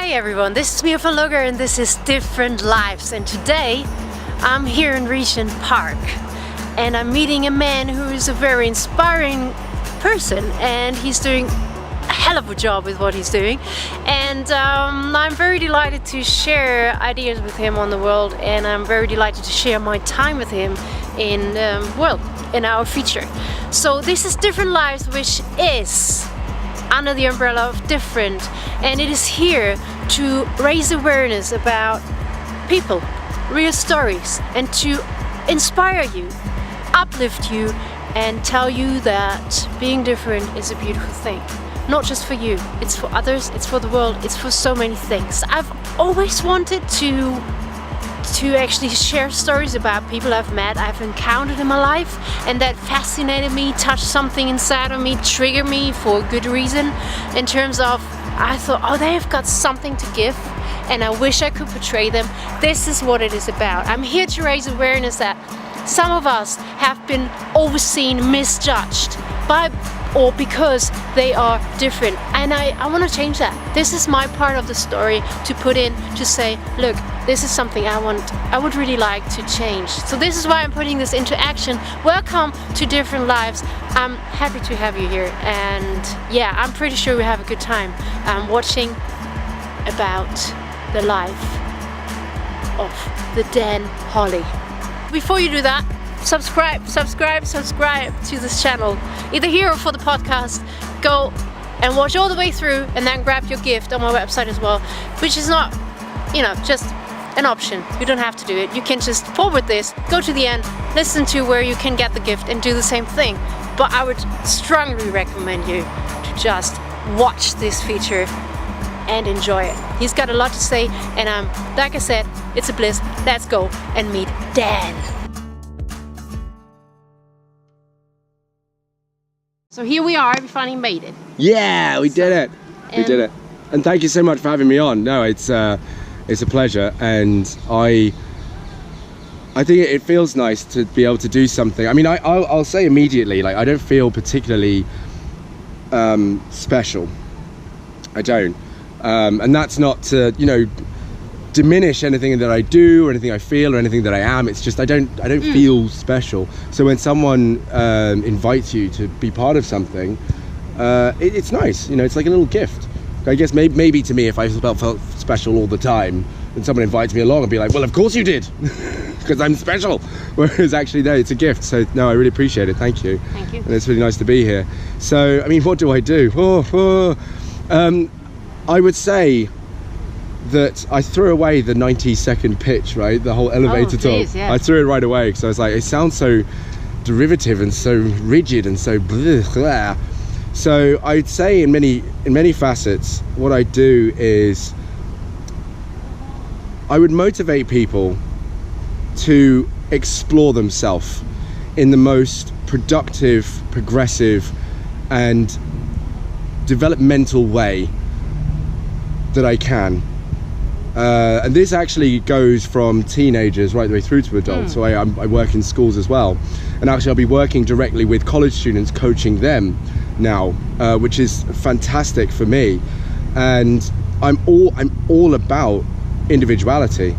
Hi everyone, this is Mia von Loga and this is Different Lives, and today I'm here in Regent Park and I'm meeting a man who is a very inspiring person, and he's doing a hell of a job with what he's doing, and I'm very delighted to share ideas with him on the world, and I'm very delighted to share my time with him in in our feature. So this is Different Lives, which is under the umbrella of different, and it is here to raise awareness about people, real stories, and to inspire you, uplift you, and tell you that being different is a beautiful thing. Not just for you, it's for others, it's for the world, it's for so many things. I've always wanted to actually share stories about people I've met, I've encountered in my life, and that fascinated me, touched something inside of me, triggered me for a good reason, in terms of I thought, oh, they've got something to give and I wish I could portray them. This is what it is about. I'm here to raise awareness that some of us have been overseen, misjudged by or because they are different, and I want to change that. This is my part of the story to put in, to say, look, this is something I would really like to change. So this is why I'm putting this into action. Welcome to Different Lives. I'm happy to have you here, and yeah, I'm pretty sure we have a good time watching about the life of the Dan Holley. Before you do that, subscribe to this channel, either here or for the podcast. Go and watch all the way through and then grab your gift on my website as well, which is not, just an option. You don't have to do it. You can just forward this, go to the end, listen to where you can get the gift and do the same thing. But I would strongly recommend you to just watch this feature and enjoy it. He's got a lot to say, and like I said, it's a bliss. Let's go and meet Dan. So here we are, we finally made it. Yeah, we did it. We did it. And thank you so much for having me on. No, it's a pleasure, and I think it feels nice to be able to do something. I mean, I'll say immediately, like, I don't feel particularly special. I don't. And that's not to, diminish anything that I do or anything I feel or anything that I am. It's just I don't feel special. So when someone invites you to be part of something, it's nice. It's like a little gift. I guess maybe to me, if I felt special all the time and someone invites me along, I'd be like, well, of course you did, because I'm special. Whereas actually, no, it's a gift. So no, I really appreciate it. Thank you. Thank you. And it's really nice to be here. So I mean, what do I do? I would say that I threw away the 90-second pitch, right? The whole elevator talk. Yeah. I threw it right away because I was like, it sounds so derivative and so rigid and so blah. So I'd say in many facets, what I do is I would motivate people to explore themselves in the most productive, progressive, and developmental way that I can. And this actually goes from teenagers right the way through to adults. So I work in schools as well, and actually I'll be working directly with college students, coaching them now, which is fantastic for me. And I'm all about individuality,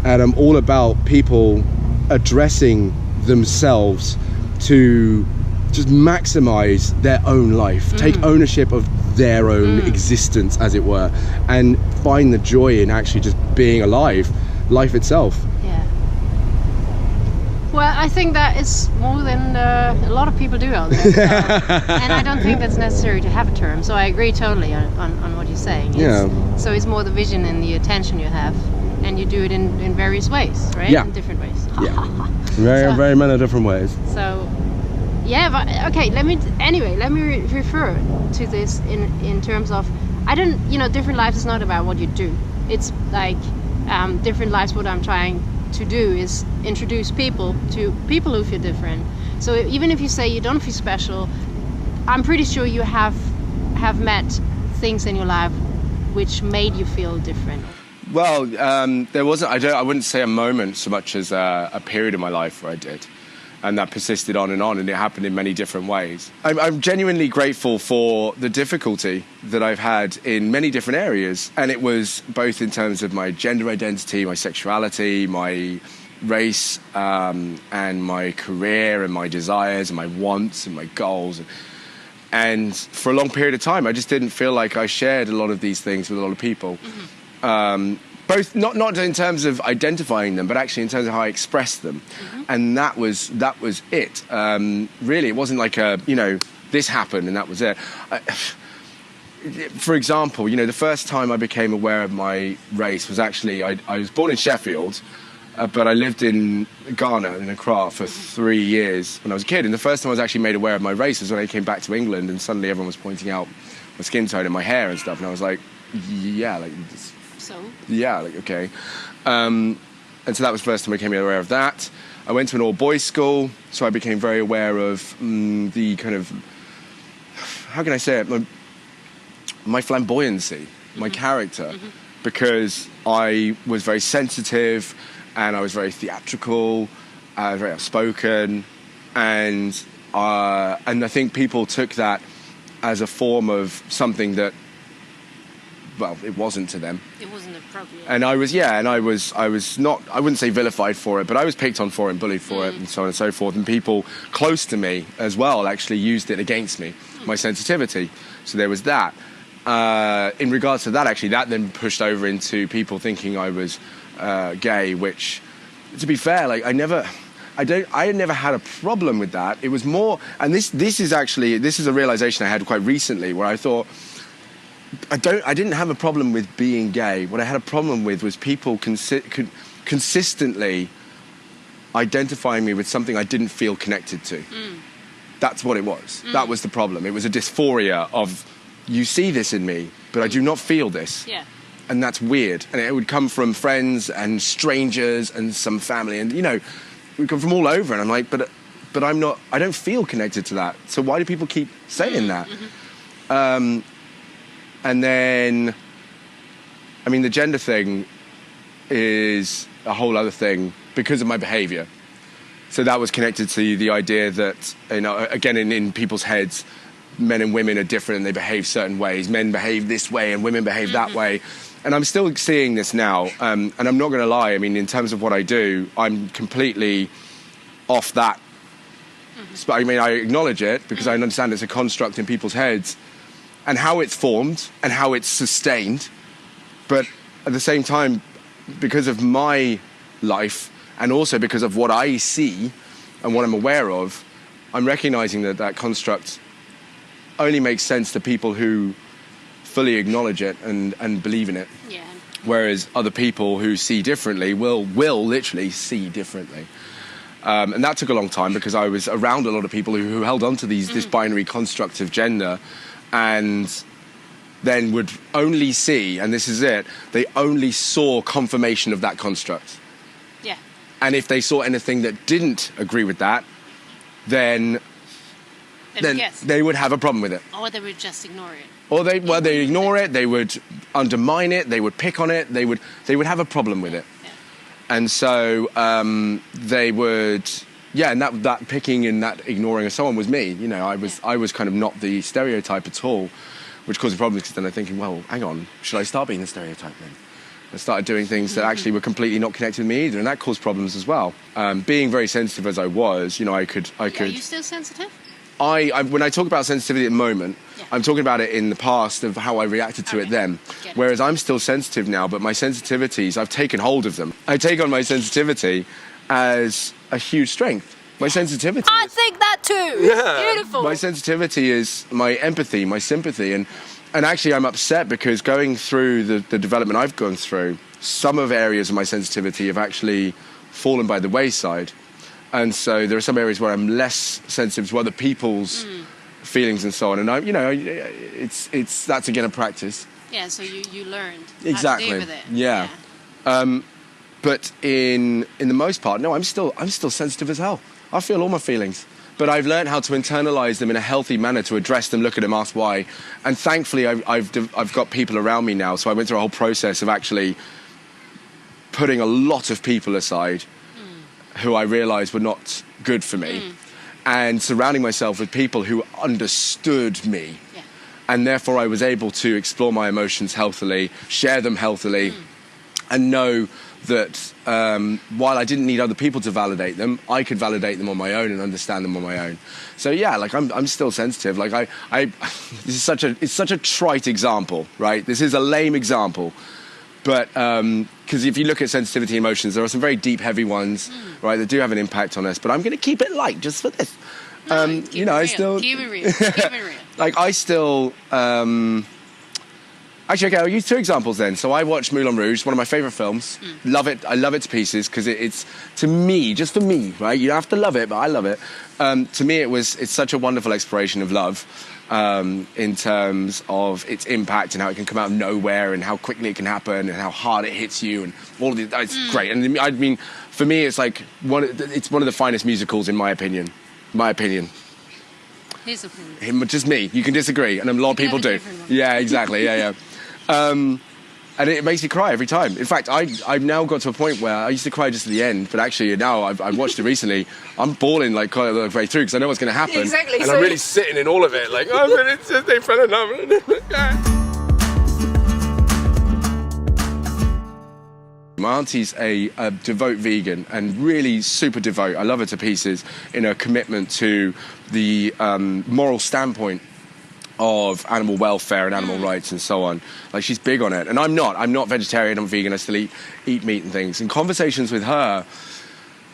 and I'm all about people addressing themselves to just maximize their own life, take ownership of their own existence, as it were, and find the joy in actually just being alive, life itself. Yeah. Well, I think that is more than a lot of people do out there. So, and I don't think that's necessary to have a term. So I agree totally on what you're saying. So it's more the vision and the attention you have, and you do it in various ways, right? Yeah. In different ways. Yeah. Very many different ways. So. Yeah, but okay, let me refer to this in terms of, Different Lives is not about what you do. It's like Different Lives, what I'm trying to do is introduce people to people who feel different. So even if you say you don't feel special, I'm pretty sure you have met things in your life which made you feel different. Well, there wasn't, I wouldn't say a moment so much as a period in my life where I did. And that persisted on, and it happened in many different ways. I'm genuinely grateful for the difficulty that I've had in many different areas. And it was both in terms of my gender identity, my sexuality, my race, and my career and my desires and my wants and my goals. And for a long period of time, I just didn't feel like I shared a lot of these things with a lot of people. Both not in terms of identifying them, but actually in terms of how I expressed them. And that was it. Really, it wasn't like this happened and that was it. For example, the first time I became aware of my race was actually, I was born in Sheffield, but I lived in Ghana, in Accra, for 3 years when I was a kid. And the first time I was actually made aware of my race was when I came back to England, and suddenly everyone was pointing out my skin tone and my hair and stuff. And I was like, yeah, like... Yeah, like, okay. And so that was the first time I became aware of that. I went to an all-boys school, so I became very aware of the kind of, how can I say it, my flamboyancy, my character, because I was very sensitive and I was very theatrical, very outspoken, and I think people took that as a form of something that, well, it wasn't to them. It wasn't appropriate. And I was not, I wouldn't say vilified for it, but I was picked on for it and bullied for it and so on and so forth. And people close to me as well actually used it against me, my sensitivity. So there was that. In regards to that, actually, that then pushed over into people thinking I was gay, which, to be fair, like I had never had a problem with that. It was more, and this is a realization I had quite recently, where I thought, I didn't have a problem with being gay. What I had a problem with was people consistently identifying me with something I didn't feel connected to. That's what it was. That was the problem. It was a dysphoria of, you see this in me, but I do not feel this. Yeah. And that's weird. And it would come from friends and strangers and some family, and it would come from all over. And I'm like, but I'm not. I don't feel connected to that. So why do people keep saying that? And then, I mean, the gender thing is a whole other thing because of my behaviour. So that was connected to the idea that, again, in people's heads, men and women are different and they behave certain ways. Men behave this way and women behave that way. And I'm still seeing this now. And I'm not going to lie. I mean, in terms of what I do, I'm completely off that. I mean, I acknowledge it because I understand it's a construct in people's heads, and how it's formed and how it's sustained. But at the same time, because of my life and also because of what I see and what I'm aware of, I'm recognizing that construct only makes sense to people who fully acknowledge it and believe in it. Yeah. Whereas other people who see differently will literally see differently. And that took a long time because I was around a lot of people who held on to this binary construct of gender, and then would only see, and this is it, they only saw confirmation of that construct. Yeah. And if they saw anything that didn't agree with that, then they would have a problem with it. Or they would just ignore it. Or they'd ignore it, they would undermine it, they would pick on it, they would have a problem with it. Yeah. And so they would... Yeah, and that picking and that ignoring of someone was me. I was kind of not the stereotype at all, which caused a problem because then I'm thinking, well, hang on, should I start being the stereotype then? I started doing things that actually were completely not connected with me either, and that caused problems as well. Being very sensitive as I was, I could. Are you still sensitive? When I talk about sensitivity at the moment, I'm talking about it in the past of how I reacted to it then. Whereas I'm still sensitive now, but my sensitivities, I've taken hold of them. I take on my sensitivity as a huge strength. My sensitivity. I think that too. Yeah. Beautiful. My sensitivity is my empathy, my sympathy, and actually I'm upset because going through the development I've gone through, some of areas of my sensitivity have actually fallen by the wayside, and so there are some areas where I'm less sensitive to other people's feelings and so on. And it's that's again a practice. Yeah. So you learned exactly how to deal with it. Yeah. But in the most part, no, I'm still sensitive as hell. I feel all my feelings, but I've learned how to internalize them in a healthy manner, to address them, look at them, ask why. And thankfully, I've got people around me now. So I went through a whole process of actually putting a lot of people aside who I realized were not good for me, and surrounding myself with people who understood me. Yeah. And therefore I was able to explore my emotions healthily, share them healthily, and know that while I didn't need other people to validate them, I could validate them on my own and understand them on my own. So yeah, like I'm still sensitive. Like this is such a trite example, right? This is a lame example, but because if you look at sensitivity and emotions, there are some very deep, heavy ones, right, that do have an impact on us. But I'm going to keep it light just for this. You know, I still keep it real. Keep it real. like I still. Actually, okay, I'll use two examples then. So I watched Moulin Rouge, one of my favorite films. Love it. I love it to pieces because it's, to me, just for me, right? You don't have to love it, but I love it. To me, it's such a wonderful exploration of love in terms of its impact and how it can come out of nowhere and how quickly it can happen and how hard it hits you and all of it. It's great. And I mean, for me, it's like it's one of the finest musicals in my opinion. His opinion. Just me. You can disagree, and a lot of people do. Yeah, exactly. Yeah. And it makes me cry every time. In fact, I've now got to a point where I used to cry just at the end, but actually now I've watched it recently. I'm bawling like quite the way through because I know what's going to happen. Exactly. And so I'm really sitting in all of it, like, oh, but it's just they fell in love. My auntie's a devout vegan and really super devout. I love her to pieces in her commitment to the moral standpoint of animal welfare and animal rights and so on. Like, she's big on it. And I'm not vegetarian, I'm vegan, I still eat meat and things. In conversations with her,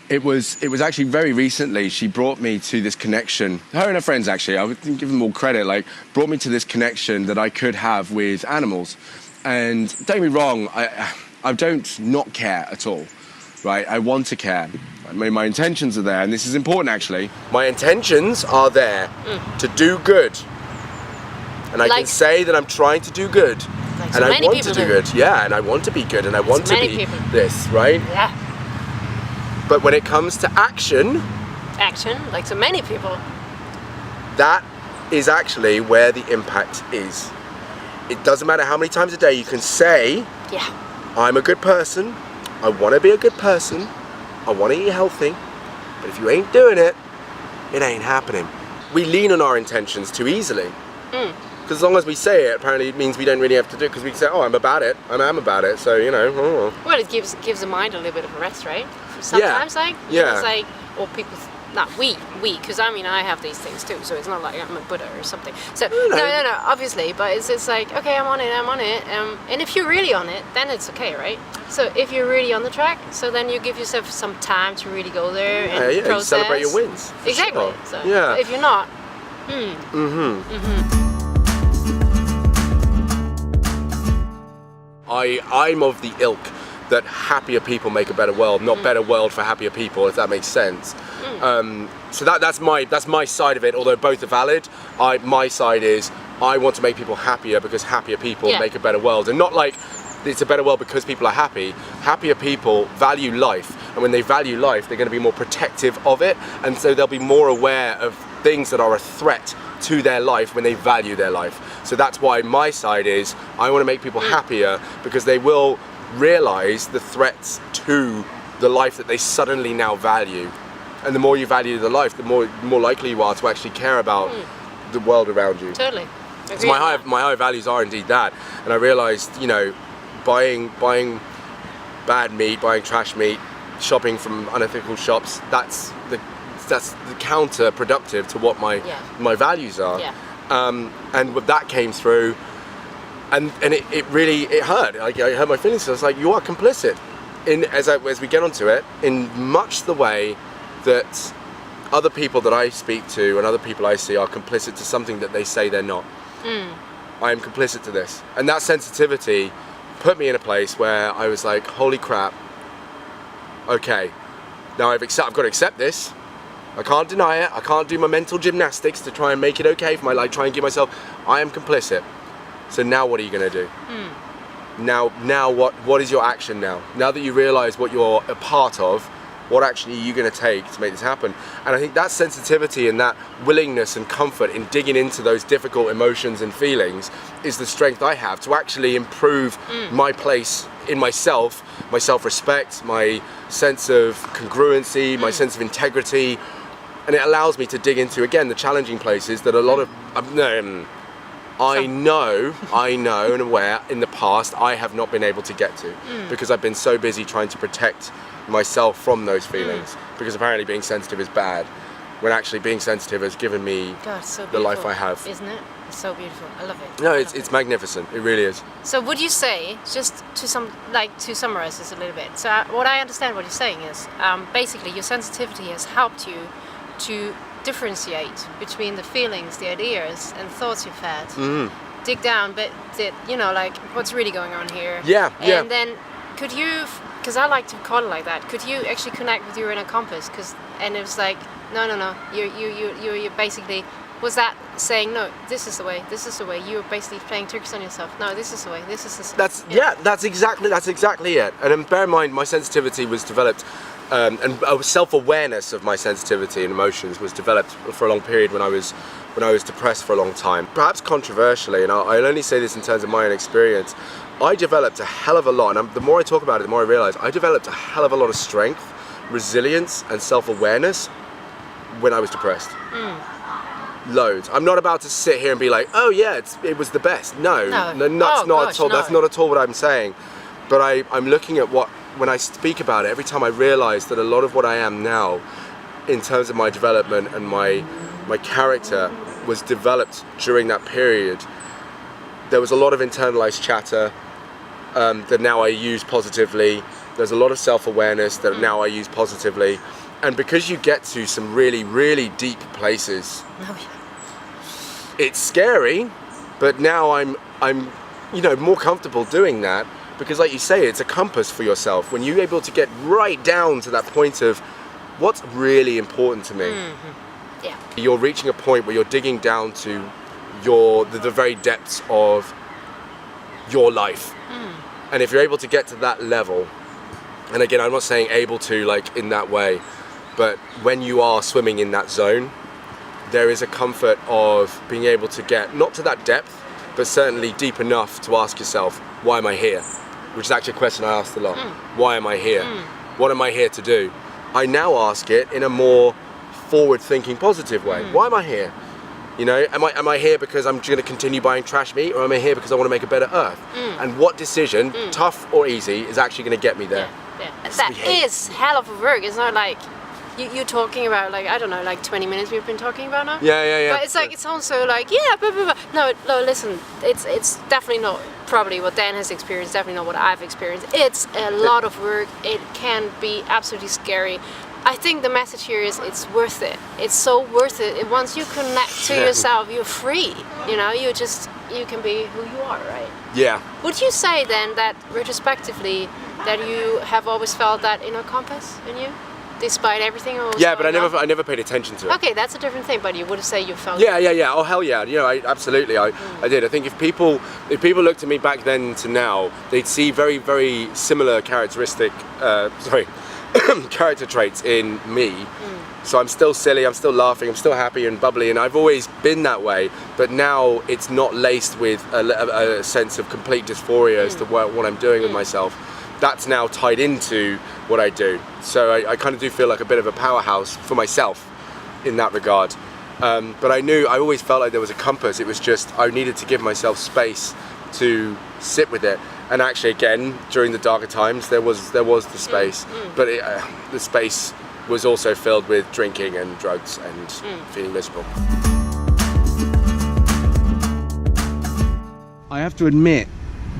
it was actually very recently she brought me to this connection. Her and her friends, actually, I would give them all credit, like, brought me to this connection that I could have with animals. And don't get me wrong, I don't not care at all, right? I want to care. I mean, my intentions are there, and this is important, actually. My intentions are there to do good. And I can say that I'm trying to do good. Like and I want to do good. Yeah, and I want to be good, and I want to be this, right? Yeah. But when it comes to action, like so many people, that is actually where the impact is. It doesn't matter how many times a day you can say, I'm a good person, I want to be a good person, I want to eat healthy, but if you ain't doing it, it ain't happening. We lean on our intentions too easily. Because as long as we say it, apparently it means we don't really have to do it, because we can say, oh, I'm about it, I am about it, so, you know. Well, it gives the mind a little bit of a rest, right? Sometimes, it's like, or people, not we, because I mean, I have these things too, so it's not like I'm a Buddha or something. So, no, obviously, but it's like, okay, I'm on it, and if you're really on it, then it's okay, right? So if you're really on the track, so then you give yourself some time to really go there and process. You celebrate your wins. Exactly. Sure. So, but if you're not, I'm of the ilk that happier people make a better world, not better world for happier people, if that makes sense. So that's my side of it, although both are valid. My side is I want to make people happier because happier people make a better world, and not like it's a better world because people are happy. Happier people value life, and when they value life, they're going to be more protective of it, and so they'll be more aware of things that are a threat to their life when they value their life. So that's why my side is I want to make people happier because they will realize the threats to the life that they suddenly now value. And the more you value the life, the more likely you are to actually care about the world around you. Totally. So my higher values are indeed that. And I realized, you know, buying bad meat, buying trash meat, shopping from unethical shops, that's the counterproductive to what my values are. And that came through, and it really hurt. I hurt my feelings. So I was like, you are complicit in as we get onto it, in much the way that other people that I speak to and other people I see are complicit to something that they say they're not. I am complicit to this, and that sensitivity put me in a place where I was like, holy crap, okay, now I've got to accept this. I can't deny it. I can't do my mental gymnastics to try and make it okay for my life, try and give myself, I am complicit. So now what are you going to do? Now what is your action now? Now that you realize what you're a part of, what actually are you going to take to make this happen? And I think that sensitivity and that willingness and comfort in digging into those difficult emotions and feelings is the strength I have to actually improve my place in myself, my self-respect, my sense of congruency, my sense of integrity. And it allows me to dig into, again, the challenging places that a lot of, I know and aware in the past I have not been able to get to because I've been so busy trying to protect myself from those feelings, because apparently being sensitive is bad, when actually being sensitive has given me the life I have. Isn't it? It's so beautiful. I love it. No, it's magnificent. It really is. So would you say, just to summarize this a little bit, so what I understand what you're saying is basically your sensitivity has helped you to differentiate between the feelings, the ideas and thoughts you've had, dig down, but like what's really going on here. And then could you, because I like to call it like that, could you actually connect with your inner compass? And it was like, no, you basically, was that saying, no, this is the way, you were basically playing tricks on yourself, no, this is the way, this is the way. That's exactly it. And bear in mind, my sensitivity was developed, and self-awareness of my sensitivity and emotions was developed for a long period when I was depressed for a long time. Perhaps controversially, and I'll only say this in terms of my own experience, I developed a hell of a lot, and the more I talk about it, the more I realize I developed a hell of a lot of strength, resilience and self-awareness when I was depressed. Loads. I'm not about to sit here and be like, oh yeah, it was the best. No, that's not at all. That's not at all what I'm saying. But I'm looking at when I speak about it, every time I realize that a lot of what I am now, in terms of my development and my character, was developed during that period. There was a lot of internalized chatter that now I use positively. There's a lot of self-awareness that now I use positively. And because you get to some really, really deep places, it's scary, but now I'm more comfortable doing that, because like you say, it's a compass for yourself. When you're able to get right down to that point of what's really important to me, you're reaching a point where you're digging down to the very depths of your life. And if you're able to get to that level, and again, I'm not saying able to like in that way, but when you are swimming in that zone, there is a comfort of being able to get not to that depth, but certainly deep enough to ask yourself, why am I here? Which is actually a question I asked a lot. Why am I here? What am I here to do? I now ask it in a more forward-thinking, positive way. Why am I here? Am I here because I'm going to continue buying trash meat, or am I here because I want to make a better earth? And what decision, tough or easy, is actually going to get me there? That is hell of a work. It's not like you're talking about, like, I don't know, like 20 minutes we've been talking about now. Yeah. But it's like, it's also like, blah, blah, blah. No, listen, it's definitely not probably what Dan has experienced, definitely not what I've experienced. It's a lot of work. It can be absolutely scary. I think the message here is it's worth it. It's so worth it. Once you connect to yourself, you're free. You can be who you are, right? Yeah. Would you say then that retrospectively that you have always felt that inner compass in you, despite everything? Yeah, but I never paid attention to it. Okay, that's a different thing. But you would say you felt. Yeah. Oh hell yeah. Absolutely. I did. I think if people looked at me back then to now, they'd see very, very similar character traits in me. So I'm still silly, I'm still laughing, I'm still happy and bubbly, and I've always been that way, but now it's not laced with a sense of complete dysphoria as to what I'm doing with myself. That's now tied into what I do. So I kind of do feel like a bit of a powerhouse for myself in that regard. But I always felt like there was a compass. It was just, I needed to give myself space to sit with it. And actually, again, during the darker times, there was the space, but the space was also filled with drinking and drugs and feeling miserable. I have to admit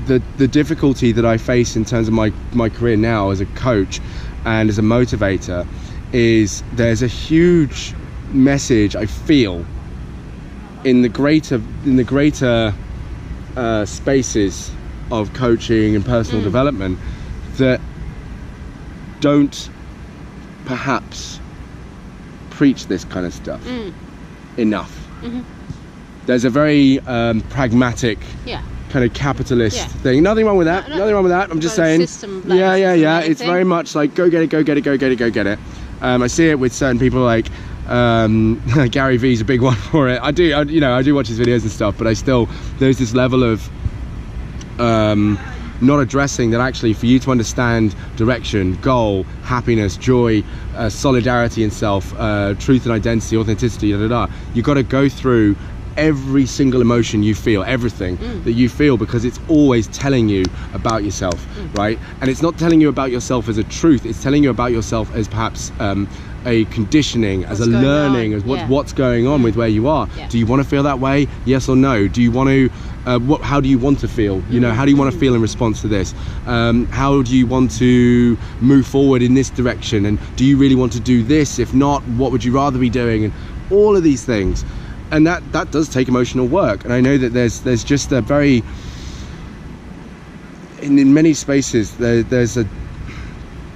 that the difficulty that I face in terms of my career now as a coach and as a motivator is there's a huge message I feel in the greater spaces of coaching and personal development that don't perhaps preach this kind of stuff enough. There's a very pragmatic kind of capitalist Yeah. thing. Nothing wrong with that. No, Nothing wrong with that. I'm just About saying. system, like Yeah. systematic It's thing. very much like go get it, go get it, go get it, go get it. I see it with certain people like Gary Vee's a big one for it. I do watch his videos and stuff, but there's this level of not addressing that actually for you to understand direction, goal, happiness, joy, solidarity in self, truth and identity, authenticity, you got to go through every single emotion you feel, everything that you feel, because it's always telling you about yourself, right? And it's not telling you about yourself as a truth, it's telling you about yourself as perhaps a conditioning, as a learning, as what's going on with where you are. Yeah. Do you want to feel that way? Yes or no? Do you want to how do you want to feel? How do you want to feel in response to this? How do you want to move forward in this direction? And do you really want to do this? If not, what would you rather be doing? And all of these things. And that does take emotional work. And I know that there's just a very in many spaces there's a,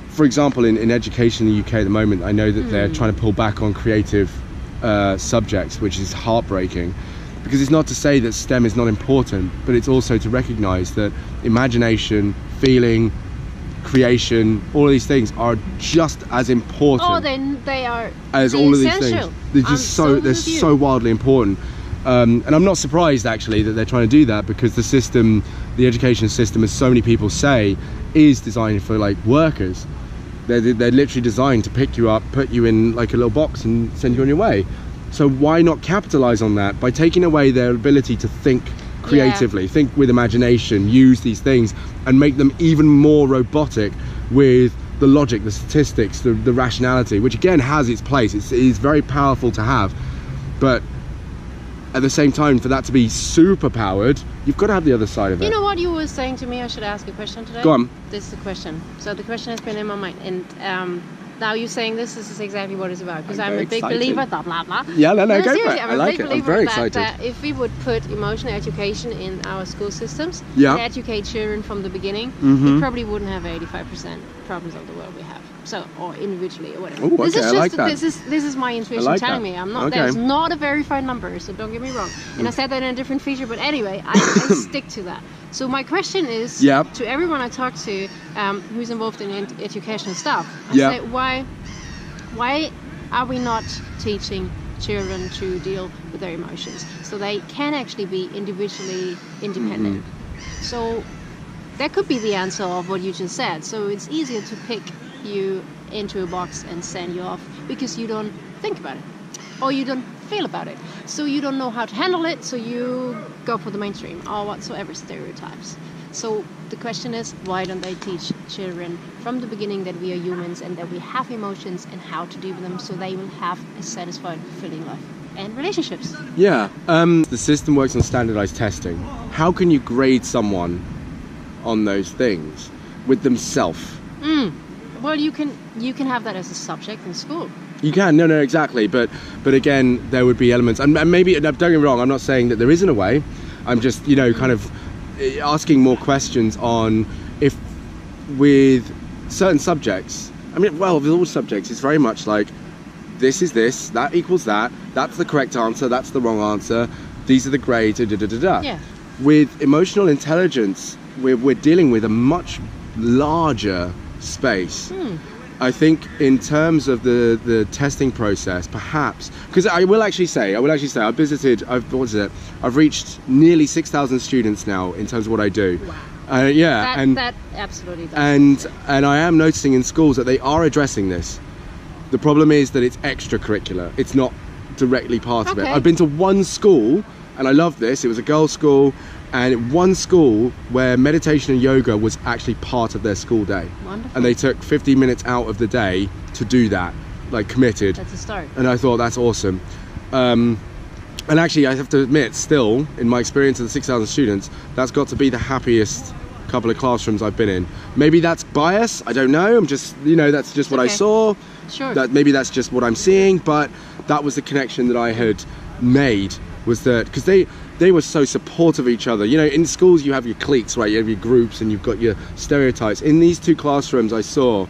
for example, in education in the UK at the moment, I know that they're trying to pull back on creative subjects, which is heartbreaking, because it's not to say that STEM is not important, but it's also to recognize that imagination, feeling, creation, all of these things are just as important. Oh, then they are as all of these essential. things. They're just they're so wildly important. And I'm not surprised actually that they're trying to do that, because the education system, as so many people say, is designed for like workers. They're literally designed to pick you up, put you in like a little box and send you on your way. So why not capitalize on that by taking away their ability to think creatively, think with imagination, use these things and make them even more robotic with the logic, the statistics, the rationality, which again has its place. It's very powerful to have, but at the same time, for that to be super powered, you've got to have the other side of it. You know what you were saying to me? I should ask a question today. Go on. This is the question. So the question has been in my mind, and now you're saying this is exactly what it's about, because I'm a big believer. Blah blah blah. Yeah, no, go for seriously, it. I'm I a like big it. I'm believer very that, excited. that if we would put emotional education in our school systems, Yeah. and educate children from the beginning, Mm-hmm. we probably wouldn't have 85% problems of the world we have. So, or individually or whatever. Ooh, This okay, is I just like that. this is my intuition like telling that. me. I'm not. Okay. There's not a verified number, so don't get me wrong. And I said that in a different feature, but anyway, I stick to that. So my question is Yep. to everyone I talk to who's involved in educational stuff. I Yep. say, why are we not teaching children to deal with their emotions so they can actually be individually independent? So that could be the answer of what you just said. So it's easier to pick you into a box and send you off because you don't think about it or you don't feel about it. So you don't know how to handle it, so you go for the mainstream or whatsoever stereotypes. So the question is, why don't they teach children from the beginning that we are humans and that we have emotions and how to deal with them, so they will have a satisfied, fulfilling life and relationships? Yeah, the system works on standardized testing. How can you grade someone on those things with themselves? Well, you can have that as a subject in school. You can, no, exactly. But again, there would be elements, and maybe, don't get me wrong, I'm not saying that there isn't a way. I'm just, kind of asking more questions on if with certain subjects, with all subjects, it's very much like, this is this, that equals that, that's the correct answer, that's the wrong answer, these are the grades, Yeah. With emotional intelligence, we're dealing with a much larger space. I think in terms of the testing process, perhaps, because I will actually say, I've reached nearly 6,000 students now in terms of what I do. Wow. Yeah, that absolutely does. And I am noticing in schools that they are addressing this. The problem is that it's extracurricular. It's not directly part of it. Okay. I've been to one school, and I love this. It was a girls' school, and one school where meditation and yoga was actually part of their school day. Wonderful. And they took 15 minutes out of the day to do that, like committed. That's a start. And I thought that's awesome. And actually, I have to admit, still, in my experience of the 6,000 students, that's got to be the happiest couple of classrooms I've been in. Maybe that's bias, I don't know. I'm just, that's just what I Okay. saw. Sure. Maybe that's just what I'm seeing, but that was the connection that I had made, was that, because they were so supportive of each other. In schools you have your cliques, right? You have your groups and you've got your stereotypes. In these two classrooms I saw,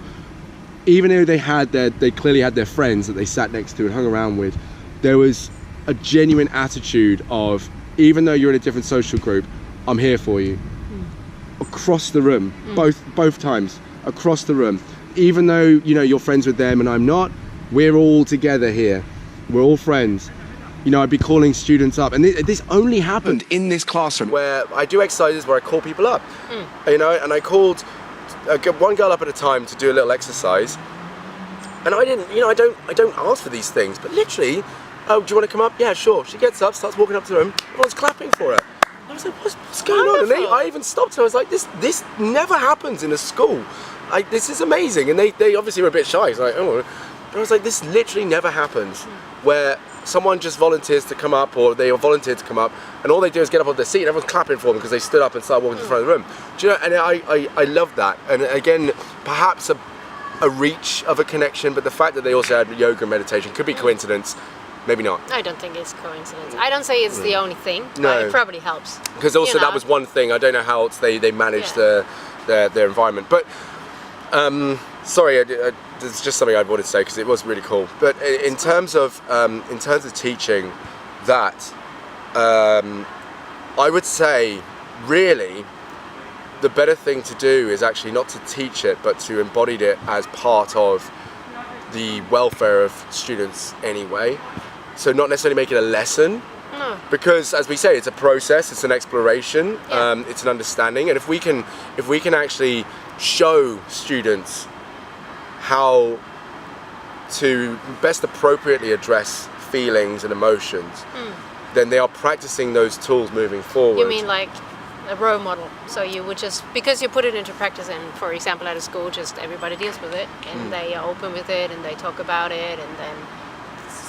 even though they clearly had their friends that they sat next to and hung around with, there was a genuine attitude of, even though you're in a different social group, I'm here for you. Across the room, both times, across the room. Even though, you know, you're friends with them and I'm not, we're all together here. We're all friends. You know, I'd be calling students up, and this only happened in this classroom where I do exercises where I call people up, you know, and I called one girl up at a time to do a little exercise, and I didn't, you know, I don't ask for these things, but literally, oh, do you want to come up? Yeah, sure. She gets up, starts walking up to the room, everyone's clapping for her. I was like, what's going on? And I even stopped her. I was like, this never happens in a school. Like, this is amazing. And they obviously were a bit shy. It's like, oh, but I was like, this literally never happens, where someone just volunteers to come up, or they volunteer to come up, and all they do is get up on their seat and everyone's clapping for them because they stood up and started walking to the front of the room. Do you know, and I love that. And again, perhaps a reach of a connection, but the fact that they also had yoga and meditation could be coincidence, maybe not. I don't think it's coincidence. I don't say it's the only thing, but it probably helps. Because also that was one thing, I don't know how else they managed their environment. But sorry, there's just something I wanted to say because it was really cool. But in terms of teaching that, I would say really the better thing to do is actually not to teach it, but to embody it as part of the welfare of students anyway. So not necessarily make it a lesson, because as we say, it's a process, it's an exploration, it's an understanding, and if we can actually show students how to best appropriately address feelings and emotions, then they are practicing those tools moving forward. You mean like a role model? So you would just, because you put it into practice, and for example at a school, just everybody deals with it, and they are open with it, and they talk about it, and then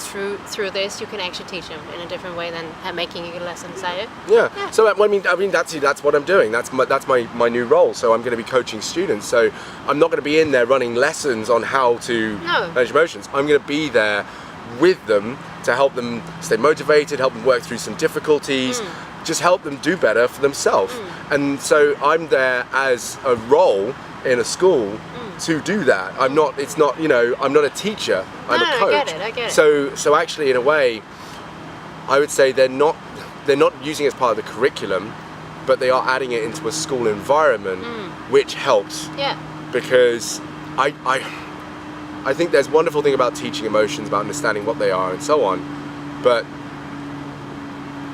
through this you can actually teach them in a different way than making it a lesson. Is that it? Yeah. So I mean that's what I'm doing. That's my new role. So I'm going to be coaching students. So I'm not going to be in there running lessons on how to manage emotions. I'm going to be there with them to help them stay motivated, help them work through some difficulties, just help them do better for themselves. And so I'm there as a role in a school to do that. I'm not, it's not, you know, I'm not a teacher, I'm a coach. I get it. So actually in a way, I would say they're not using it as part of the curriculum, but they are adding it into a school environment, which helps. Yeah. Because I think there's a wonderful thing about teaching emotions, about understanding what they are and so on, but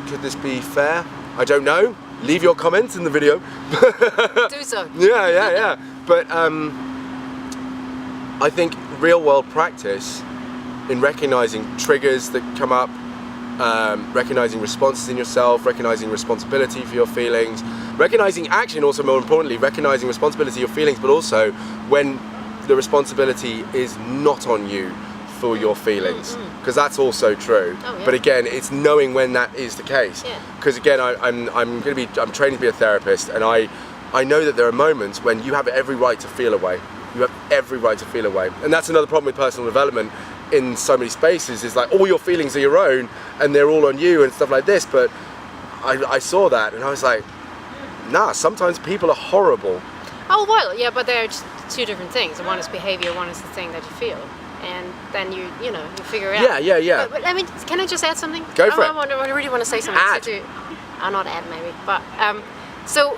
could this be fair? I don't know. Leave your comments in the video. Do so. Yeah. But I think real world practice in recognizing triggers that come up, recognizing responses in yourself, recognizing responsibility for your feelings, recognizing action, also more importantly, recognizing responsibility of your feelings, but also when the responsibility is not on you for your feelings, because that's also true. But again, it's knowing when that is the case. Because again, I'm training to be a therapist, and I know that there are moments when you have every right to feel away. You have every right to feel away, and that's another problem with personal development in so many spaces. Is like all your feelings are your own, and they're all on you and stuff like this. But I saw that, and I was like, nah. Sometimes people are horrible. Oh well, yeah, but they're two different things. One is behavior, one is the thing that you feel. And then you figure it out. Yeah. But I mean, can I just add something? Go for it. I really want to say something. Add. Not add maybe, but so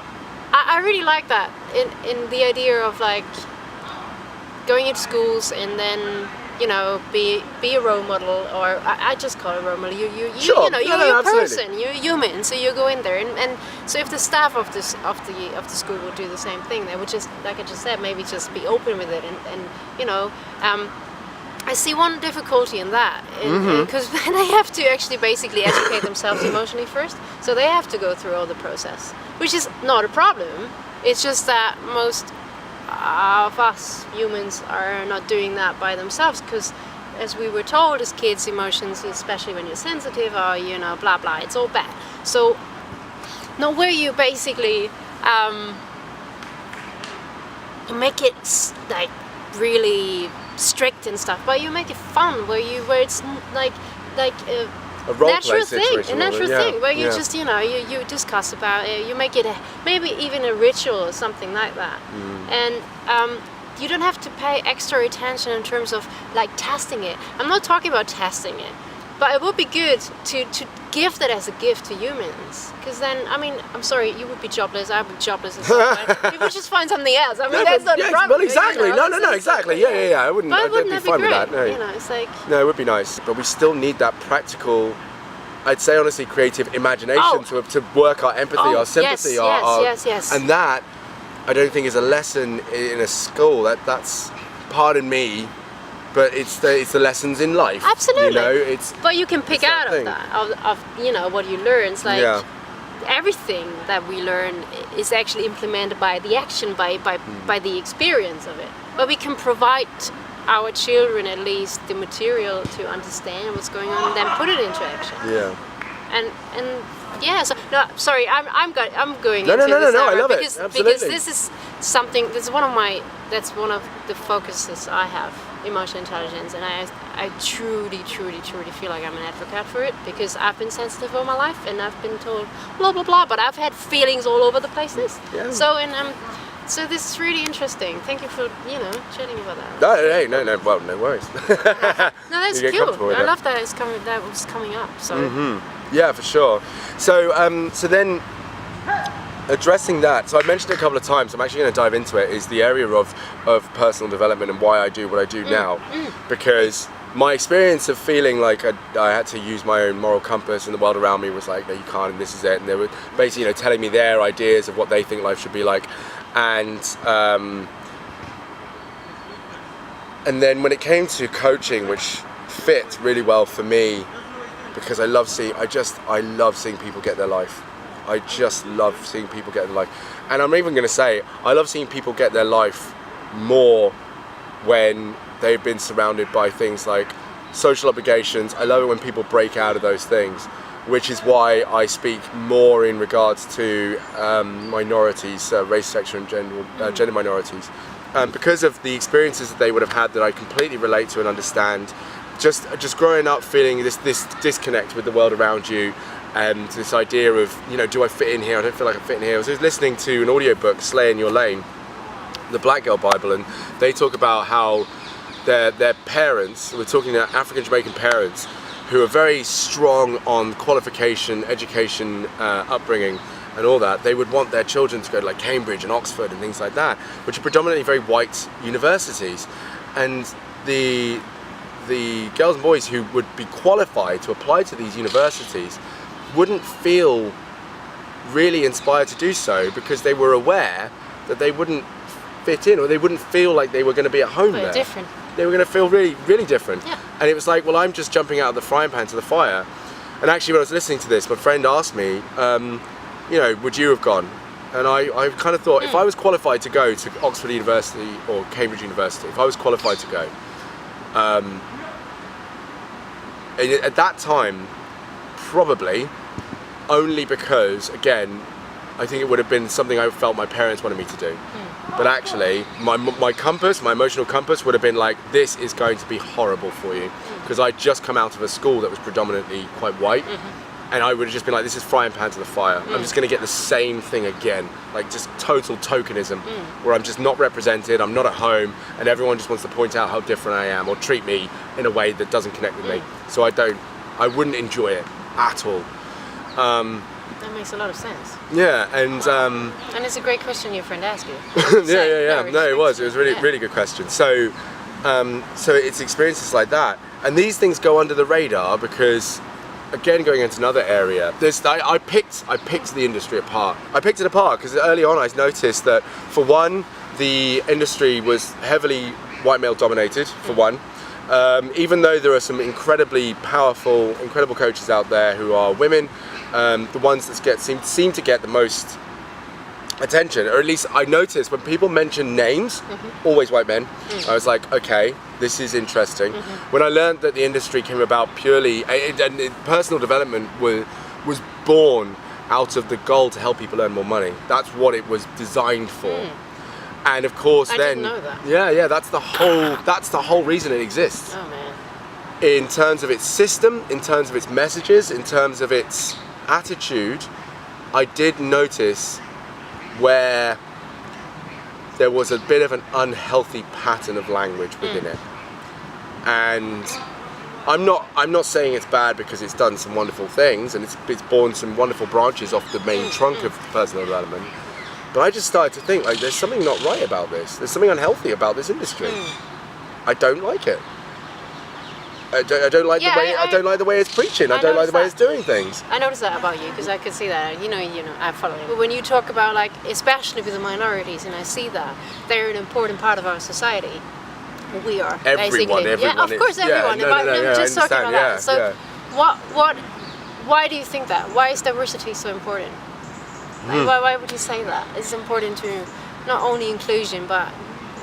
I really like that in the idea of like going into schools and then be a role model, or I just call it role model. You're a person, you're human, so you go in there and so if the staff of the school would do the same thing, they would just, like I just said, maybe just be open with it and I see one difficulty in that, because they have to actually basically educate themselves emotionally first, so they have to go through all the process, which is not a problem. It's just that most of us humans are not doing that by themselves, because as we were told as kids, emotions, especially when you're sensitive, are blah blah, it's all bad. So now where you basically make it like really strict and stuff, but you make it fun, where it's like a natural thing, where you just you discuss about it, you make it maybe even a ritual or something like that, and you don't have to pay extra attention in terms of like testing it. I'm not talking about testing it, But it would be good to give that as a gift to humans, because then, I mean, I'm sorry, you would be jobless, I would be jobless as well. Right? We would just find something else. I mean, that's not a problem. Well, exactly. You know? No, exactly. Yeah. I wouldn't. But I'd be that fine be with great? that. No. You know, it's like. No, it would be nice, but we still need that practical. I'd say honestly, creative imagination to work our empathy, our sympathy, yes. And that I don't think is a lesson in a school. That's, pardon me, but it's the lessons in life. Absolutely. You know, but you can pick out of that, of you know what you learn. It's like everything that we learn is actually implemented by the action, by the experience of it. But we can provide our children at least the material to understand what's going on and then put it into action. Yeah. And yeah, so no, sorry, I'm going No, into this I love because, it. Absolutely. because this is something that's one of the focuses I have, emotional intelligence, and I truly feel like I'm an advocate for it, because I've been sensitive all my life and I've been told blah blah blah, but I've had feelings all over the places. Yeah. So this is really interesting. Thank you for chatting about that. No. Well, no worries. No, that's cool. I love that that was coming up. So. Mm-hmm. Yeah, for sure. So then addressing that. So I mentioned it a couple of times. I'm actually going to dive into it. Is the area of personal development and why I do what I do now, because my experience of feeling like I had to use my own moral compass and the world around me was like, no, you can't, and this is it. And they were basically, telling me their ideas of what they think life should be like. And then when it came to coaching, which fit really well for me, because I love seeing people get their life. I just love seeing people get their life. And I'm even going to say, I love seeing people get their life more when they've been surrounded by things like social obligations. I love it when people break out of those things, which is why I speak more in regards to minorities, race, sexual and gender minorities. Because of the experiences that they would have had that I completely relate to and understand, just growing up feeling this disconnect with the world around you, and this idea of, do I fit in here? I don't feel like I fit in here. I was listening to an audiobook, Slay in Your Lane, the Black Girl Bible, and they talk about how their parents, we're talking about African Jamaican parents, who are very strong on qualification, education, upbringing, and all that. They would want their children to go to like Cambridge and Oxford and things like that, which are predominantly very white universities. And the girls and boys who would be qualified to apply to these universities wouldn't feel really inspired to do so, because they were aware that they wouldn't fit in, or they wouldn't feel like they were going to be at home there. Different. They were going to feel really, really different. Yeah. And it was like, well, I'm just jumping out of the frying pan to the fire. And actually, when I was listening to this, my friend asked me, would you have gone? And I kind of thought, if I was qualified to go to Oxford University or Cambridge University, if I was qualified to go, at that time, probably, only because, again, I think it would have been something I felt my parents wanted me to do. But actually, my compass, my emotional compass would have been like, this is going to be horrible for you. Because I'd just come out of a school that was predominantly quite white. And I would have just been like, this is frying pan to the fire. I'm just going to get the same thing again. Like just total tokenism, where I'm just not represented, I'm not at home, and everyone just wants to point out how different I am or treat me in a way that doesn't connect with me. So I wouldn't enjoy it at all. That makes a lot of sense. Yeah, and it's a great question your friend asked you. yeah. No, it was really good question. So it's experiences like that, and these things go under the radar because, again, going into another area, I picked the industry apart. I picked it apart because early on I noticed that, for one, the industry was heavily white male dominated, for one. Even though there are some incredibly powerful, incredible coaches out there who are women, the ones that seem to get the most attention, or at least I noticed when people mention names, always white men. I was like, okay, this is interesting. When I learned that the industry came about purely, and personal development was born out of the goal to help people earn more money. That's what it was designed for. And of course, I didn't know that. Yeah, that's the whole reason it exists. Oh man. In terms of its system, in terms of its messages, in terms of its attitude, I did notice where there was a bit of an unhealthy pattern of language within it. And I'm not saying it's bad because it's done some wonderful things and it's borne some wonderful branches off the main trunk of personal development. But I just started to think, like, there's something not right about this. There's something unhealthy about this industry. I don't like it. I don't like the way I don't like the way it's preaching. I don't like the way it's doing things. I noticed that about you because I could see that. You know, I follow you. But when you talk about, like, especially with the minorities, and I see that they're an important part of our society. We are everyone. Yeah, of course, everyone. I'm just talking about that. So, why do you think that? Why is diversity so important? Why would you say that? It's important to not only inclusion, but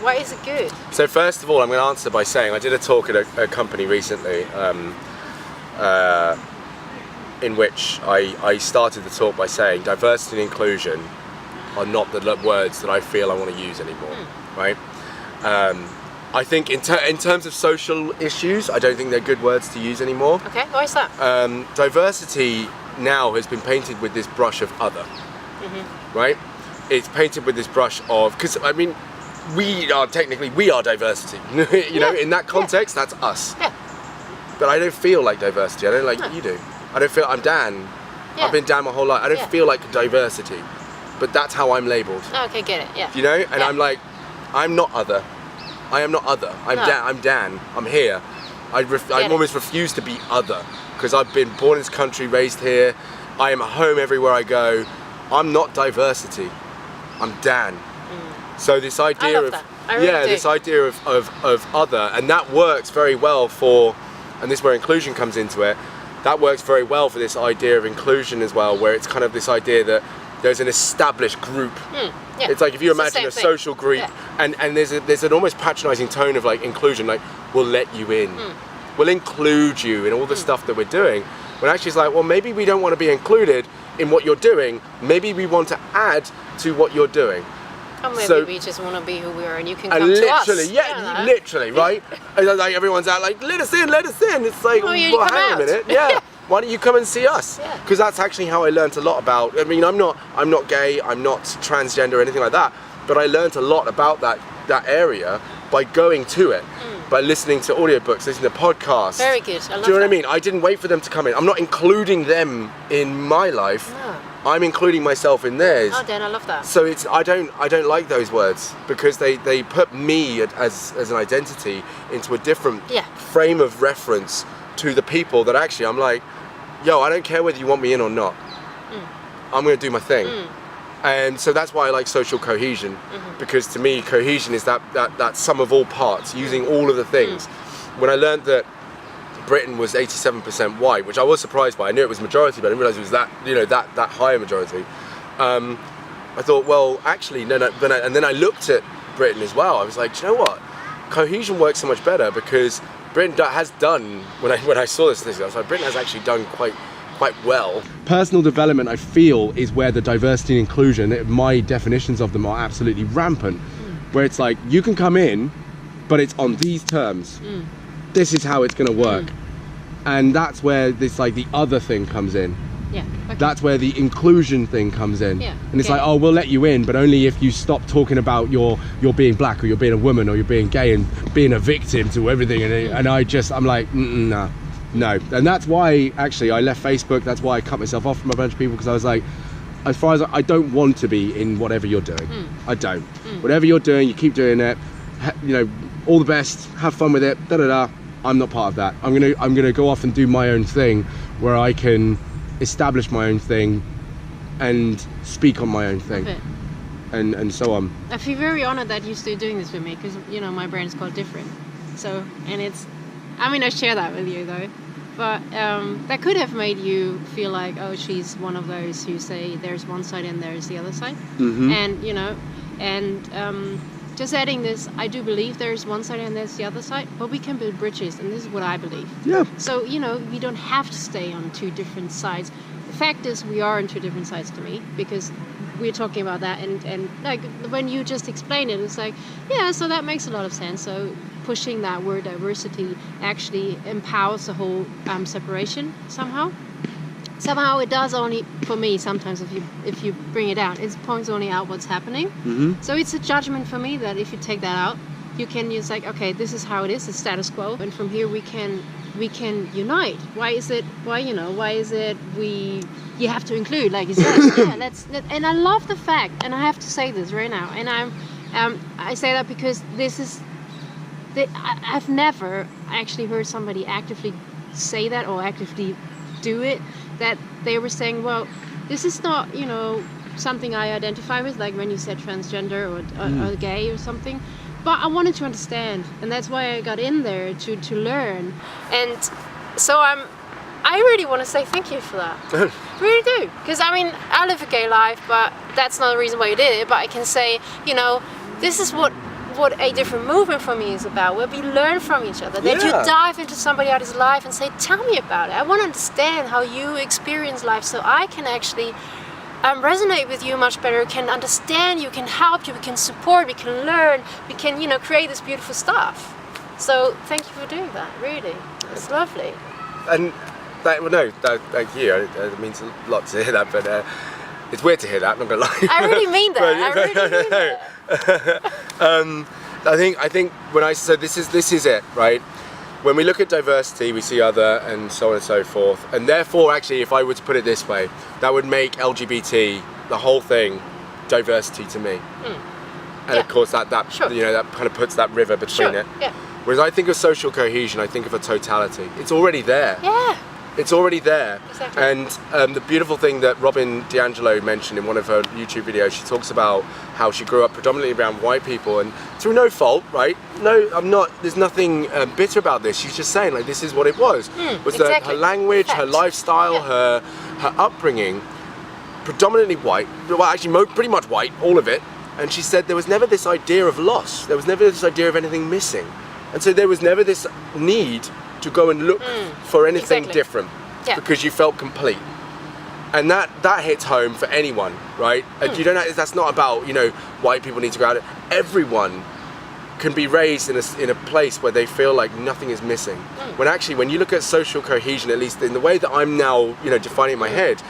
why is it good? So first of all, I'm going to answer by saying I did a talk at a company recently in which I started the talk by saying diversity and inclusion are not the words that I feel I want to use anymore, right? I think in terms of social issues, I don't think they're good words to use anymore. Okay, why is that? Diversity now has been painted with this brush of other, right? It's painted with this brush of, because I mean, we are diversity. you know, in that context, that's us. Yeah. But I don't feel like diversity. I don't like you do. I don't feel, I'm Dan. Yeah. I've been Dan my whole life. I don't feel like diversity. But that's how I'm labelled. Okay, get it, yeah. You know? And I'm like, I'm not other. I am not other. I'm Dan. I'm here. I almost refuse to be other because I've been born in this country, raised here. I am at home everywhere I go. I'm not diversity. I'm Dan. So this idea of this idea of other, and that works very well for, and this is where inclusion comes into it. That works very well for this idea of inclusion as well, where it's kind of this idea that there's an established group. It's like if you imagine a social group, and there's an almost patronising tone of like inclusion, like we'll let you in, we'll include you in all the stuff that we're doing. When actually it's like, well, maybe we don't want to be included in what you're doing. Maybe we want to add to what you're doing. Or maybe we just want to be who we are, and you can come to us. Literally, right? Like everyone's out, like let us in. It's like, well, hang a minute, why don't you come and see us? Because that's actually how I learnt a lot about. I mean, I'm not gay, I'm not transgender or anything like that, but I learnt a lot about that area by going to it, by listening to audiobooks, listening to podcasts. Very good. I love Do you know what I mean? I didn't wait for them to come in. I'm not including them in my life. No. I'm including myself in theirs. Oh, Dan, I love that. So I don't like those words because they put me as an identity into a different frame of reference to the people that actually I'm like, yo, I don't care whether you want me in or not. I'm going to do my thing. And so that's why I like social cohesion, because to me cohesion is that sum of all parts, using all of the things. When I learned that Britain was 87% white, which I was surprised by. I knew it was majority, but I didn't realise it was that high a majority. I thought, well, actually, no. And then I looked at Britain as well. I was like, do you know what? Cohesion works so much better because Britain has done. When I saw this, I was like, Britain has actually done quite well. Personal development, I feel, is where the diversity and inclusion, my definitions of them are absolutely rampant. Where it's like you can come in, but it's on these terms. This is how it's going to work. And that's where this like the other thing comes in. That's where the inclusion thing comes in. And it's like, oh, we'll let you in, but only if you stop talking about you're being black or you're being a woman or you're being gay and being a victim to everything. And I'm like, no. And that's why actually I left Facebook. That's why I cut myself off from a bunch of people, because I was like, as far as I don't want to be in whatever you're doing. I don't. Whatever you're doing, you keep doing it. You know, all the best. Have fun with it. I'm not part of that. I'm gonna go off and do my own thing, where I can establish my own thing and speak on my own thing, and so on. I feel very honored that you're still doing this with me, because my brand is called Different. So, and I share that with you though, but that could have made you feel like, oh, she's one of those who say there's one side and there's the other side, and just adding this, I do believe there's one side and there's the other side, but we can build bridges, and this is what I believe. So, we don't have to stay on two different sides. The fact is, we are on two different sides to me, because we're talking about that, and like, when you just explain it, it's like, yeah, so that makes a lot of sense. So pushing that word diversity actually empowers the whole separation somehow. Somehow it does, only for me sometimes, if you bring it out, it points only out what's happening. So it's a judgment for me that if you take that out, you can use like, okay, this is how it is, the status quo, and from here we can we can unite? Why is it you have to include, like you said? And I love the fact, and I have to say this right now, and I say that because I've never actually heard somebody actively say that or actively do it, that they were saying, well, this is not, something I identify with, like when you said transgender or gay or something, but I wanted to understand, and that's why I got in there to learn. And so I really want to say thank you for that. Really do, because I live a gay life, but that's not the reason why you did it. But I can say, this is what a different movement for me is about, where we learn from each other, that you dive into somebody else's life and say, tell me about it. I want to understand how you experience life, so I can actually resonate with you much better, can understand you, can help you, we can support, we can learn, we can create this beautiful stuff. So thank you for doing that, really. It's lovely. And thank you. It means a lot to hear that, but it's weird to hear that, I'm not gonna lie. I really mean that. I think when I said this is it, right? When we look at diversity, we see other and so on and so forth, and therefore, actually, if I were to put it this way, that would make LGBT, the whole thing, diversity to me. And of course, that Sure. That kind of puts that river between it. Yeah. Whereas I think of social cohesion, I think of a totality. It's already there. Yeah. It's already there. Exactly. And the beautiful thing that Robin DiAngelo mentioned in one of her YouTube videos, she talks about how she grew up predominantly around white people, and through no fault, right? No, I'm not, there's nothing bitter about this. She's just saying, like, this is what it was. Exactly. Her language, her lifestyle, her upbringing, predominantly white, well, actually pretty much white, all of it. And she said there was never this idea of loss. There was never this idea of anything missing. And so there was never this need to go and look for anything different, because you felt complete. And that hits home for anyone, right? And you don't. That's not about white people need to go out. Everyone can be raised in a place where they feel like nothing is missing. When actually, when you look at social cohesion, at least in the way that I'm now defining in my head,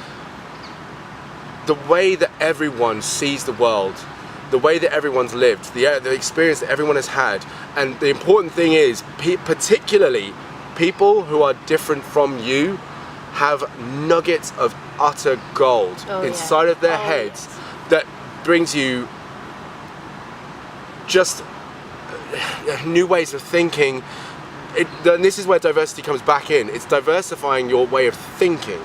the way that everyone sees the world, the way that everyone's lived, the experience that everyone has had, and the important thing is, particularly people who are different from you have nuggets of utter gold inside of their heads that brings you just new ways of thinking. And this is where diversity comes back in. It's diversifying your way of thinking,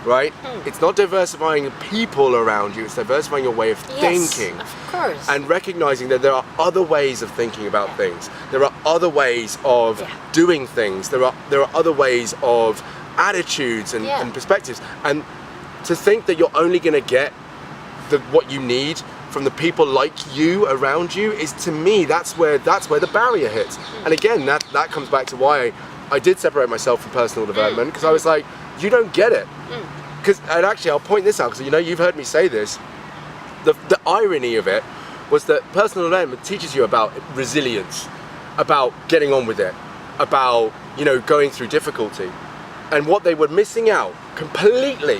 right? It's not diversifying people around you, it's diversifying your way of thinking. Of course. And recognizing that there are other ways of thinking about things. There are other ways of doing things. There are other ways of attitudes and perspectives. And to think that you're only going to get what you need from the people like you around you is, to me, that's where the barrier hits. And again, that comes back to why I did separate myself from personal development, because I was like, you don't get it. And actually, I'll point this out, because you've heard me say this. The irony of it was that personal development teaches you about resilience, about getting on with it, about going through difficulty. And what they were missing out completely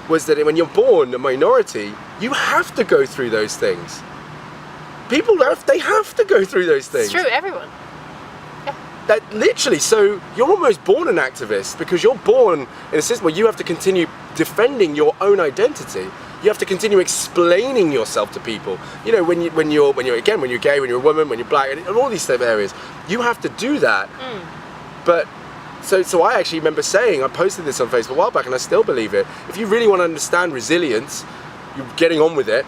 was that when you're born a minority, you have to go through those things. People have to go through those things. It's true, everyone. That literally, so you're almost born an activist, because you're born in a system where you have to continue defending your own identity. You have to continue explaining yourself to people. When you're gay, when you're a woman, when you're black, and all these type of areas, you have to do that. But so I actually remember saying, I posted this on Facebook a while back, and I still believe it. If you really want to understand resilience, you're getting on with it,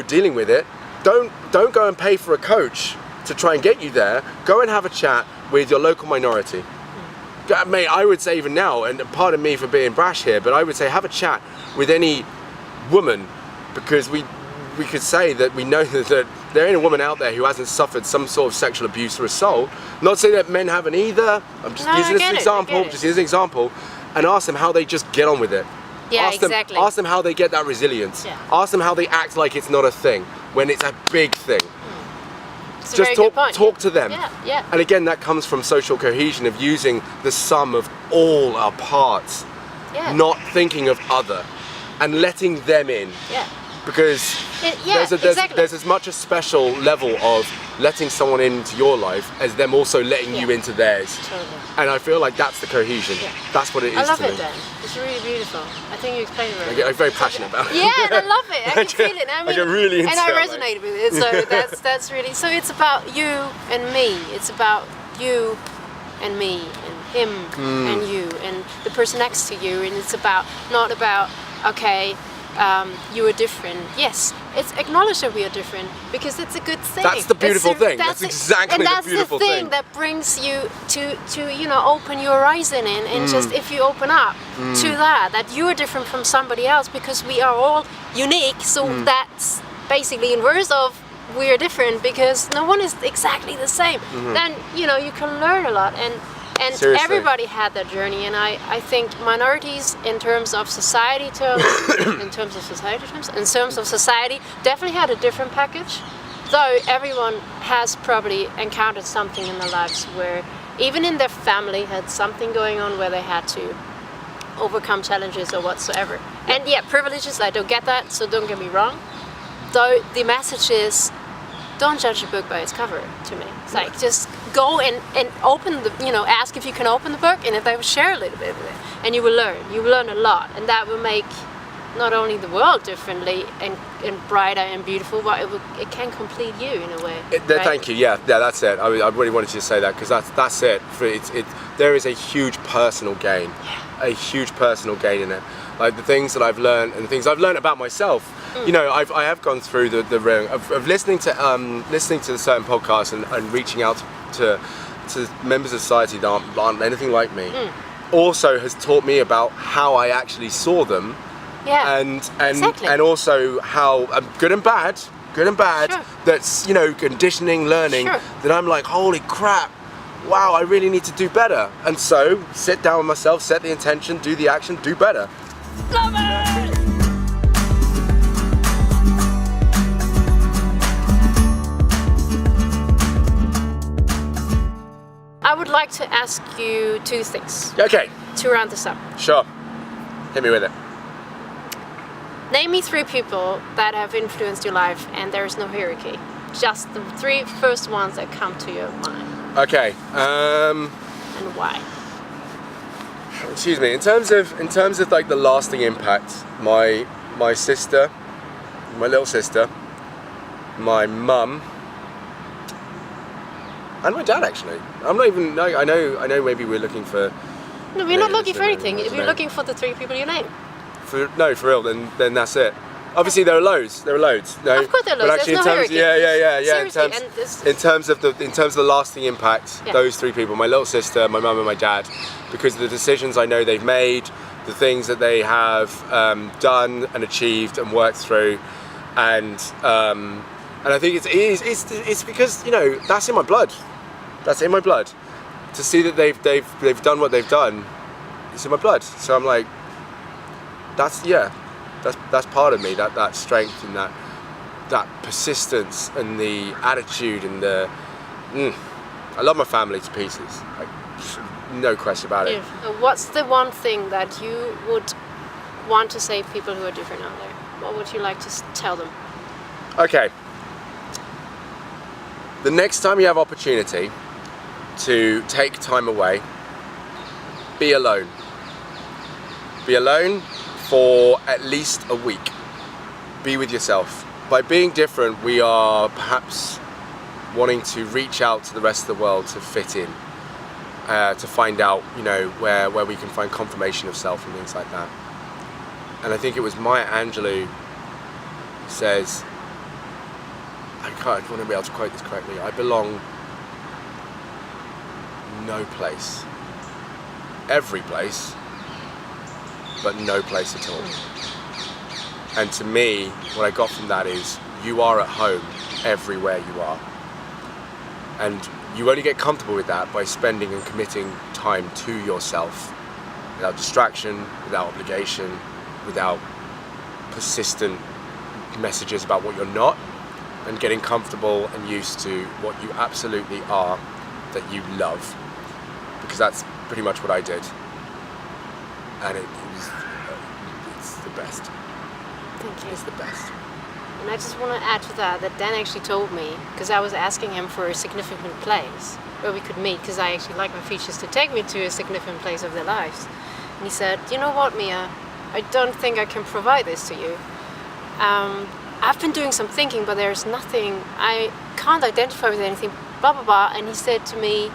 dealing with it. Don't go and pay for a coach to try and get you there. Go and have a chat with your local minority. Mate, I would say even now, and pardon me for being brash here, but I would say have a chat with any woman, because we could say that we know that there ain't a woman out there who hasn't suffered some sort of sexual abuse or assault. Not saying that men haven't either. I'm just using this as an example. Just use an example, and ask them how they just get on with it. Yeah, exactly. Ask them how they get that resilience. Ask them how they act like it's not a thing when it's a big thing. Just talk to them. And again, that comes from social cohesion, of using the sum of all our parts, not thinking of other, and letting them in. because there's as much a special level of letting someone into your life as them also letting you into theirs. Totally. And I feel like that's the cohesion. Yeah. That's what it is. I love to it, me. Dan. It's really beautiful. I think you explained it very well. I'm very passionate about it. Yeah, and I love it. I can feel it. I get really into and I it, resonate with it. So that's really. So it's about you and me. It's about you and me and him and you and the person next to you. And it's not about okay. You are different. Yes, it's acknowledge that we are different because it's a good thing. That's the beautiful thing. That's exactly the beautiful thing. And that's the thing that brings you to open your horizon and just if you open up to that you are different from somebody else because we are all unique. So that's basically inverse of we are different because no one is exactly the same. Then you can learn a lot and Seriously. everybody had that journey, and I think minorities in terms of society terms, in terms of society, definitely had a different package. Though everyone has probably encountered something in their lives where, even in their family, had something going on where they had to overcome challenges or whatsoever. And yeah, privileges, I don't get that, so don't get me wrong. Though the message is, don't judge a book by its cover. To me, it's like just go and open the ask if you can open the book, and if they will share a little bit of it, and you will learn a lot, and that will make not only the world differently and brighter and beautiful, but it can complete you in a way. Right? Thank you. Yeah, that's it. I really wanted you to say that because that's it. There is a huge personal gain, a huge personal gain in it. Like the things that I've learned and the things I've learned about myself. I have gone through the ring of listening to certain podcasts and reaching out to members of society that aren't anything like me. Also has taught me about how I actually saw them. Yeah. And also how good and bad. Sure. That's conditioning, learning. Sure. That I'm like, holy crap. Wow, I really need to do better. And so sit down with myself, set the intention, do the action, do better. Love it! I would like to ask you two things. Okay. To round this up. Sure. Hit me with it. Name me 3 people that have influenced your life and there is no hierarchy. Just the 3 first ones that come to your mind. Okay. And why? Excuse me. In terms of like the lasting impact, my sister, my little sister, my mum, and my dad actually. I'm not even. I know. Maybe we're looking for. No, we're not looking for anything. If you're looking for the 3 people you name. For real. Then that's it. Obviously there are loads. No, of course there are loads. But actually, There's no hierarchy. Yeah. In terms of the lasting impact, those 3 people, my little sister, my mum, and my dad, because of the decisions I know they've made, the things that they have done and achieved and worked through, and I think it's because that's in my blood. That's in my blood. To see that they've done what they've done, it's in my blood. So I'm like, that's part of me. That strength and that persistence and the attitude and I love my family to pieces. Like, no question about it. What's the one thing that you would want to say to people who are different out there? What would you like to tell them? Okay. The next time you have opportunity to take time away, be alone. Be alone for at least a week. Be with yourself. By being different, we are perhaps wanting to reach out to the rest of the world to fit in, to find out, where we can find confirmation of self and things like that. And I think it was Maya Angelou says, I want to be able to quote this correctly, I belong no place, every place, but no place at all. And to me, what I got from that is, you are at home everywhere you are. And you only get comfortable with that by spending and committing time to yourself, without distraction, without obligation, without persistent messages about what you're not, and getting comfortable and used to what you absolutely are, that you love. Because that's pretty much what I did. And it's the best. Thank It's the best. And I just want to add to that Dan actually told me, because I was asking him for a significant place where we could meet, because I actually like my features to take me to a significant place of their lives. And he said, you know what, Mia, I don't think I can provide this to you. I've been doing some thinking, but there's nothing, I can't identify with anything, blah, blah, blah. And he said to me,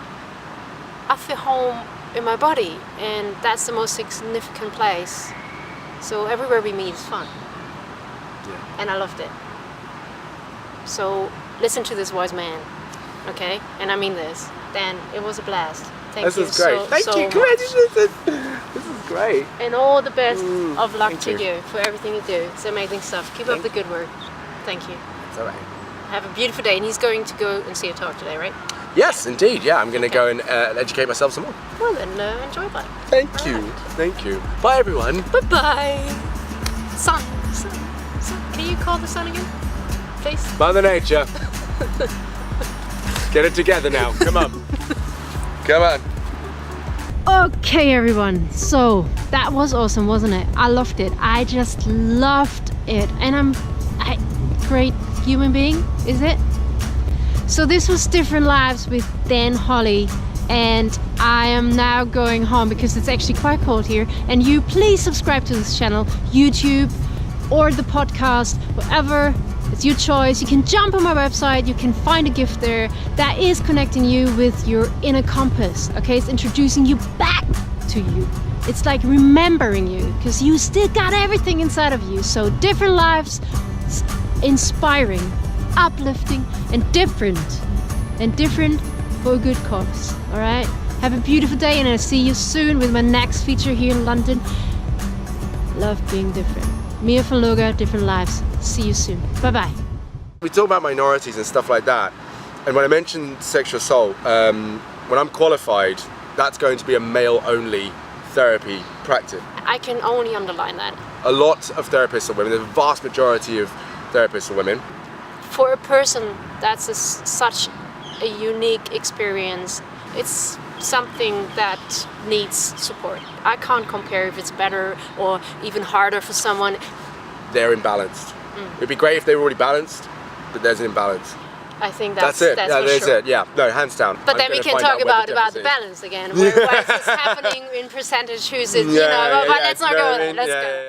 I feel home in my body, and that's the most significant place. So everywhere we meet is fun. Yeah. And I loved it. So listen to this wise man, okay? And I mean this. Dan, it was a blast. Thank you. This is great. Thank you. much. Congratulations. This is great. And all the best of luck thank to you. you for everything you do. It's amazing stuff. Keep up the good work. Thank you. It's all right. Have a beautiful day. And he's going to go and see a talk today, right? Yes, indeed. Yeah, I'm going to go and educate myself some more. Well then, enjoy that. Thank you. Thank you. Bye, everyone. Bye-bye. Sun. Can you call the sun again, please? Mother Nature. Get it together now. Come on. Come on. Okay, everyone. So that was awesome, wasn't it? I loved it. I just loved it. And I'm a great human being, is it? So this was Different Lives with Dan Holley, and I am now going home because it's actually quite cold here. And you please subscribe to this channel, YouTube or the podcast, whatever. It's your choice. You can jump on my website, you can find a gift there that is connecting you with your inner compass. Okay, it's introducing you back to you. It's like remembering you, because you still got everything inside of you. So Different Lives, inspiring, uplifting, and different for a good cause. All right, have a beautiful day, and I'll see you soon with my next feature here in London. Love being different. Mia von Loga, Different Lives. See you soon. Bye bye. We talk about minorities and stuff like that, and when I mentioned sexual assault, when I'm qualified, that's going to be a male-only therapy practice. I can only underline that. A lot of therapists are women. The vast majority of therapists are women. For a person that's such a unique experience, it's something that needs support. I can't compare if it's better or even harder for someone. They're imbalanced. It'd be great if they were already balanced, but there's an imbalance. I think that's it. That's yeah, for that's sure. it. Yeah, no, hands down. But then we can talk about the balance again. Why is this happening in percentage? Who's it? You know, but let's not go there. Let's go.